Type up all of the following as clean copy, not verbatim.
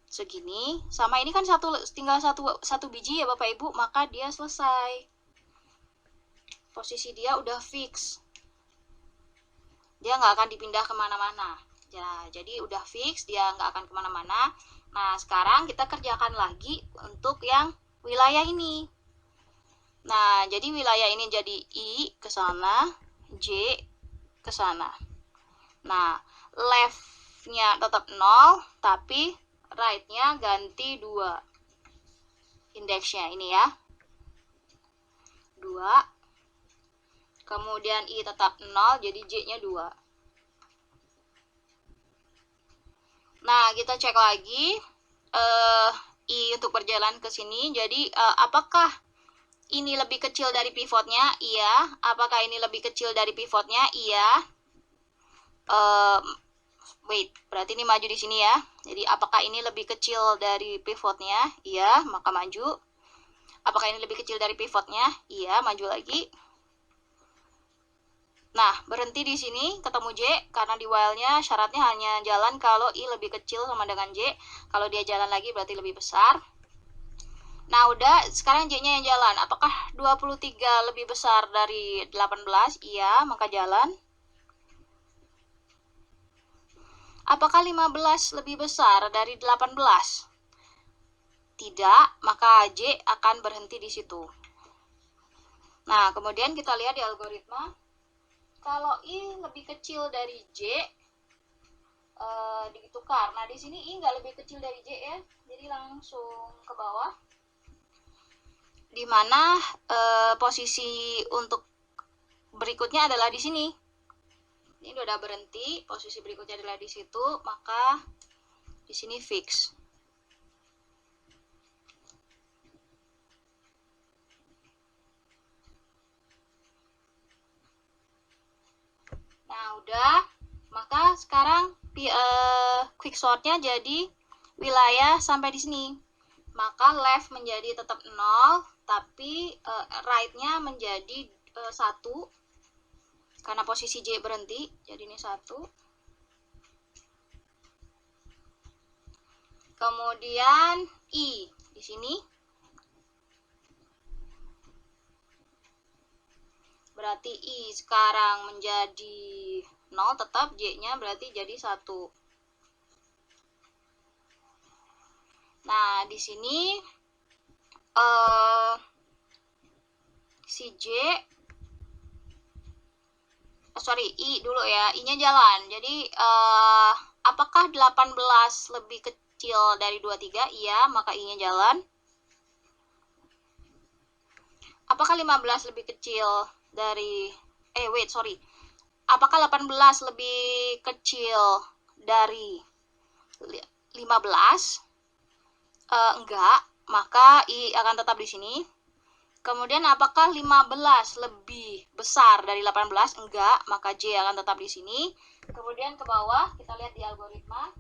segini, sama ini kan tinggal satu biji ya Bapak Ibu, maka dia selesai. Posisi dia udah fix. Dia nggak akan dipindah kemana-mana. Ya, jadi udah fix, dia nggak akan kemana-mana. Nah, sekarang kita kerjakan lagi untuk yang wilayah ini. Nah, jadi wilayah ini jadi I ke sana, J ke sana. Nah, left-nya tetap 0, tapi right-nya ganti 2. Indeksnya ini ya. 2. Kemudian I tetap 0, jadi J-nya 2. Nah, kita cek lagi. I untuk berjalan ke sini. Jadi, apakah ini lebih kecil dari pivotnya? Iya. Apakah ini lebih kecil dari pivotnya? Iya. Wait, berarti ini maju di sini ya. Jadi apakah ini lebih kecil dari pivotnya? Iya, maka maju. Apakah ini lebih kecil dari pivotnya? Iya, maju lagi. Nah, berhenti di sini, ketemu J, karena di while-nya syaratnya hanya jalan kalau I lebih kecil sama dengan J. Kalau dia jalan lagi berarti lebih besar. Nah, udah, sekarang J-nya yang jalan. Apakah 23 lebih besar dari 18? Iya, maka jalan. Apakah 15 lebih besar dari 18? Tidak, maka J akan berhenti di situ. Nah, kemudian kita lihat di algoritma. Kalau I lebih kecil dari J, ditukar. Nah, di sini I nggak lebih kecil dari J ya. Jadi langsung ke bawah. Di mana posisi untuk berikutnya adalah di sini. Ini udah berhenti, posisi berikutnya adalah di situ, maka di sini fix. Nah, udah. Maka sekarang quick sortnya jadi wilayah sampai di sini. Maka left menjadi tetap 0, tapi right-nya menjadi 1. Karena posisi J berhenti, jadi ini 1. Kemudian I di sini. Berarti I sekarang menjadi 0 tetap, J-nya berarti jadi 1. Nah, di sini si J I dulu ya, I-nya jalan. Jadi apakah 18 lebih kecil dari 23? Iya, maka I-nya jalan. Apakah 15 lebih kecil dari apakah 18 lebih kecil dari 15? Enggak, maka I akan tetap di sini. Kemudian apakah 15 lebih besar dari 18? Enggak, maka J akan tetap di sini. Kemudian ke bawah, kita lihat di algoritma.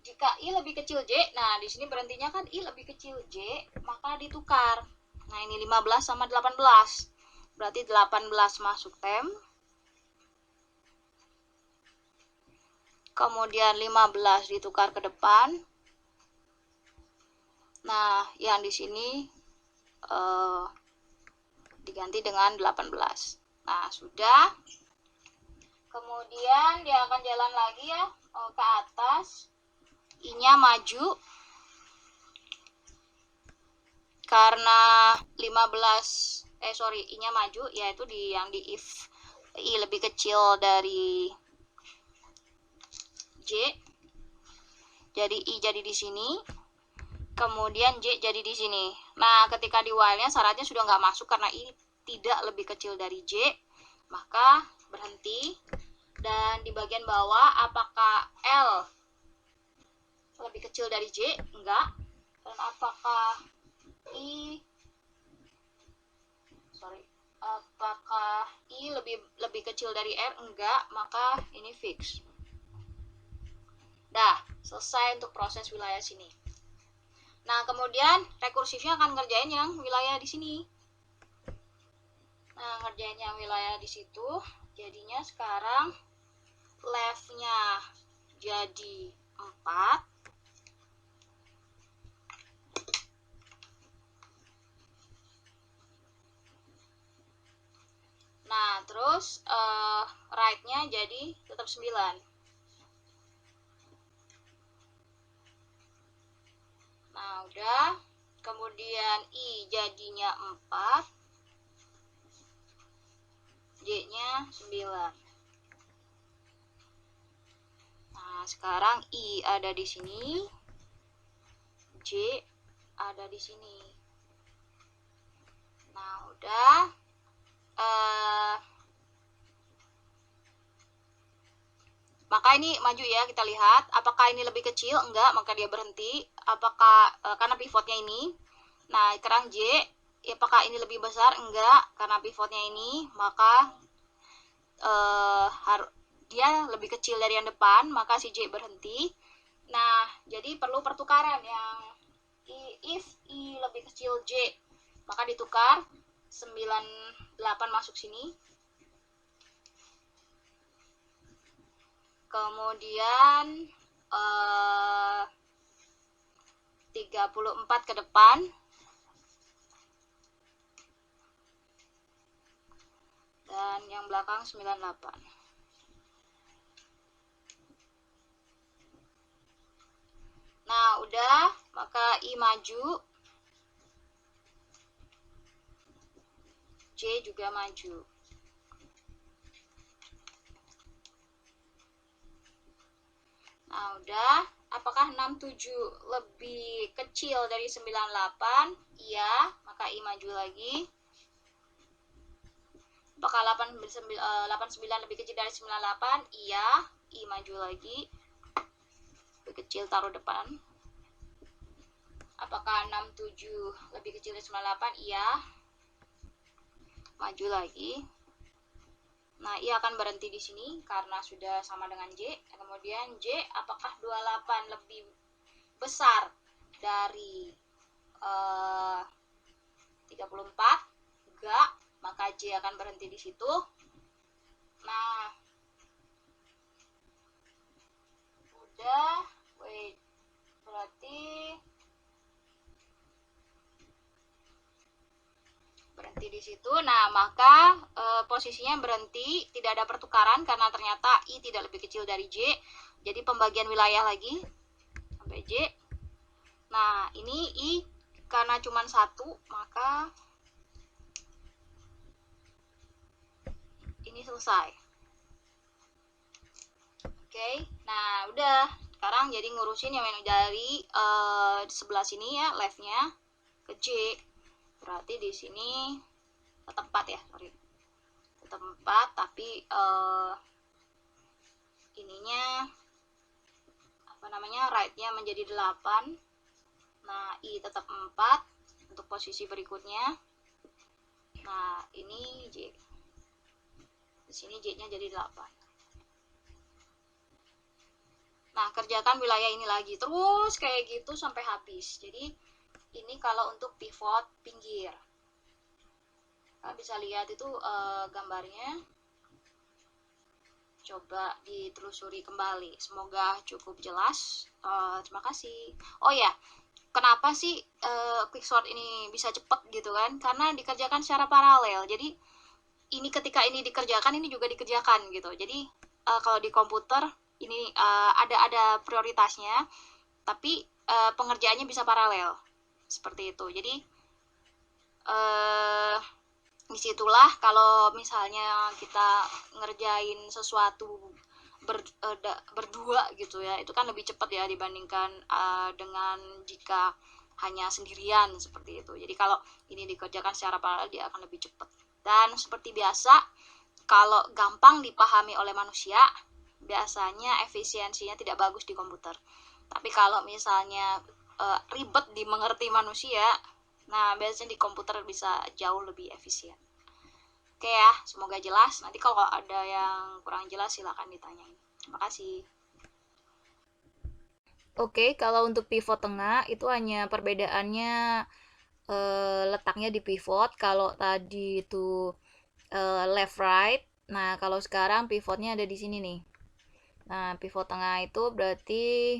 Jika I lebih kecil J, nah di sini berhentinya kan I lebih kecil J, maka ditukar. Nah, ini 15 sama 18. Berarti 18 masuk tem. Kemudian 15 ditukar ke depan. Nah, yang di sini diganti dengan 18. Nah, sudah. Kemudian dia akan jalan lagi ya ke atas. I-nya maju. Karena I-nya maju, yaitu yang di if I lebih kecil dari J. Jadi I jadi di sini. Kemudian J jadi di sini. Nah, ketika di while-nya syaratnya sudah nggak masuk karena I tidak lebih kecil dari J, maka berhenti. Dan di bagian bawah, apakah L lebih kecil dari J? Enggak. Dan apakah apakah I lebih kecil dari R? Enggak, maka ini fix. Dah, selesai untuk proses wilayah sini. Nah, kemudian rekursifnya akan ngerjain yang wilayah di sini. Nah, ngerjain yang wilayah di situ. Jadinya sekarang left-nya jadi 4. Nah, terus right-nya jadi tetap 9. Nah, udah. Kemudian I jadinya 4. J-nya 9. Nah, sekarang I ada di sini. J ada di sini. Nah, udah. Maka ini maju ya, kita lihat apakah ini lebih kecil, enggak, maka dia berhenti. Apakah karena pivotnya ini. Nah, sekarang J, apakah ini lebih besar, enggak, karena pivotnya ini, maka dia lebih kecil dari yang depan, maka si J berhenti. Nah, jadi perlu pertukaran yang if I lebih kecil J, maka ditukar 98 masuk sini. Kemudian 34 ke depan. Dan yang belakang 98. Nah, udah, maka I maju. J juga maju. Nah, udah. Apakah 67 lebih kecil dari 98? Iya, maka I maju lagi. Apakah 89 lebih kecil dari 98? Iya, I maju lagi. Lebih kecil taruh depan. Apakah 67 lebih kecil dari 98? Iya. Maju lagi. Nah, I akan berhenti di sini karena sudah sama dengan J. Kemudian J, apakah 28 lebih besar dari 34? Enggak, maka J akan berhenti di situ. Nah, udah, wait, berarti berhenti di situ. Nah, maka posisinya berhenti, tidak ada pertukaran karena ternyata I tidak lebih kecil dari J. Jadi pembagian wilayah lagi sampai J. Nah, ini I karena cuma 1, maka ini selesai. Oke, nah udah. Sekarang jadi ngurusin yang dari sebelah sini ya, left-nya ke J. Berarti di sini tetap 4 ya, sorry. Tetap 4, tapi ininya apa namanya, right-nya menjadi 8. Nah, I tetap 4 untuk posisi berikutnya. Nah, ini J. Di sini J-nya jadi 8. Nah, kerjakan wilayah ini lagi terus kayak gitu sampai habis. Jadi, ini kalau untuk pivot pinggir. Kalian bisa lihat itu gambarnya. Coba ditelusuri kembali. Semoga cukup jelas. Terima kasih. Oh ya, kenapa sih quicksort ini bisa cepat gitu kan? Karena dikerjakan secara paralel. Jadi ini ketika ini dikerjakan, ini juga dikerjakan gitu. Jadi kalau di komputer ini ada prioritasnya, tapi pengerjaannya bisa paralel seperti itu. Jadi disitulah kalau misalnya kita ngerjain sesuatu berdua gitu ya, itu kan lebih cepat ya dibandingkan dengan jika hanya sendirian seperti itu. Jadi kalau ini dikerjakan secara paralel, dia akan lebih cepat. Dan seperti biasa, kalau gampang dipahami oleh manusia, biasanya efisiensinya tidak bagus di komputer. Tapi kalau misalnya ribet dimengerti manusia, nah biasanya di komputer bisa jauh lebih efisien. Oke ya, semoga jelas. Nanti kalau ada yang kurang jelas silakan ditanyain. Terima kasih. Oke, kalau untuk pivot tengah itu hanya perbedaannya letaknya di pivot. Kalau tadi itu left right, nah kalau sekarang pivotnya ada di sini nih. Nah, pivot tengah itu berarti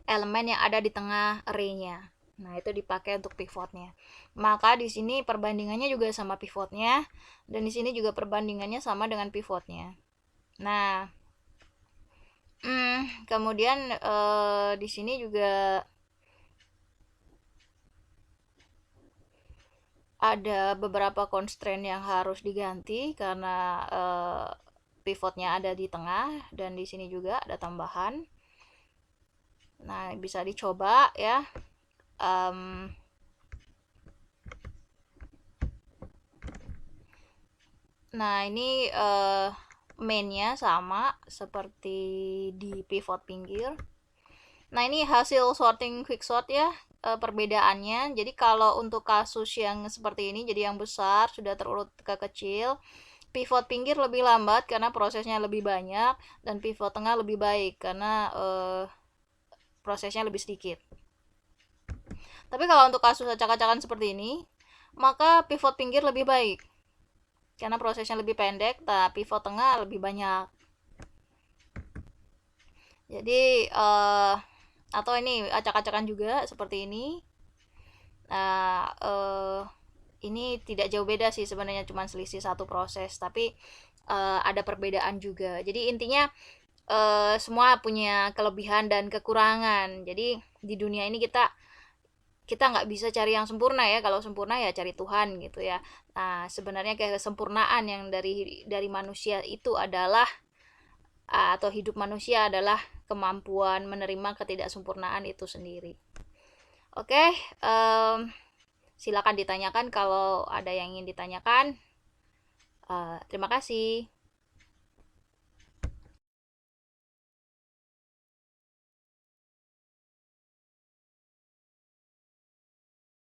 elemen yang ada di tengah array-nya. Nah, itu dipakai untuk pivotnya. Maka di sini perbandingannya juga sama pivotnya, dan di sini juga perbandingannya sama dengan pivotnya. Nah, kemudian di sini juga ada beberapa constraint yang harus diganti karena pivotnya ada di tengah, dan di sini juga ada tambahan. Nah, bisa dicoba ya. Nah, ini mainnya sama seperti di pivot pinggir. Nah, ini hasil sorting quicksort ya, perbedaannya. Jadi kalau untuk kasus yang seperti ini, jadi yang besar sudah terurut ke kecil, pivot pinggir lebih lambat karena prosesnya lebih banyak, dan pivot tengah lebih baik karena prosesnya lebih sedikit. Tapi kalau untuk kasus acak-acakan seperti ini, maka pivot pinggir lebih baik karena prosesnya lebih pendek, tapi pivot tengah lebih banyak. Jadi atau ini acak-acakan juga seperti ini. Nah, ini tidak jauh beda sih sebenarnya, cuma selisih satu proses, tapi ada perbedaan juga. Jadi intinya semua punya kelebihan dan kekurangan. Jadi di dunia ini kita nggak bisa cari yang sempurna ya. Kalau sempurna ya cari Tuhan gitu ya. Nah, sebenarnya kesempurnaan yang dari manusia itu adalah atau hidup manusia adalah kemampuan menerima ketidaksempurnaan itu sendiri. Oke, silakan ditanyakan kalau ada yang ingin ditanyakan. Terima kasih.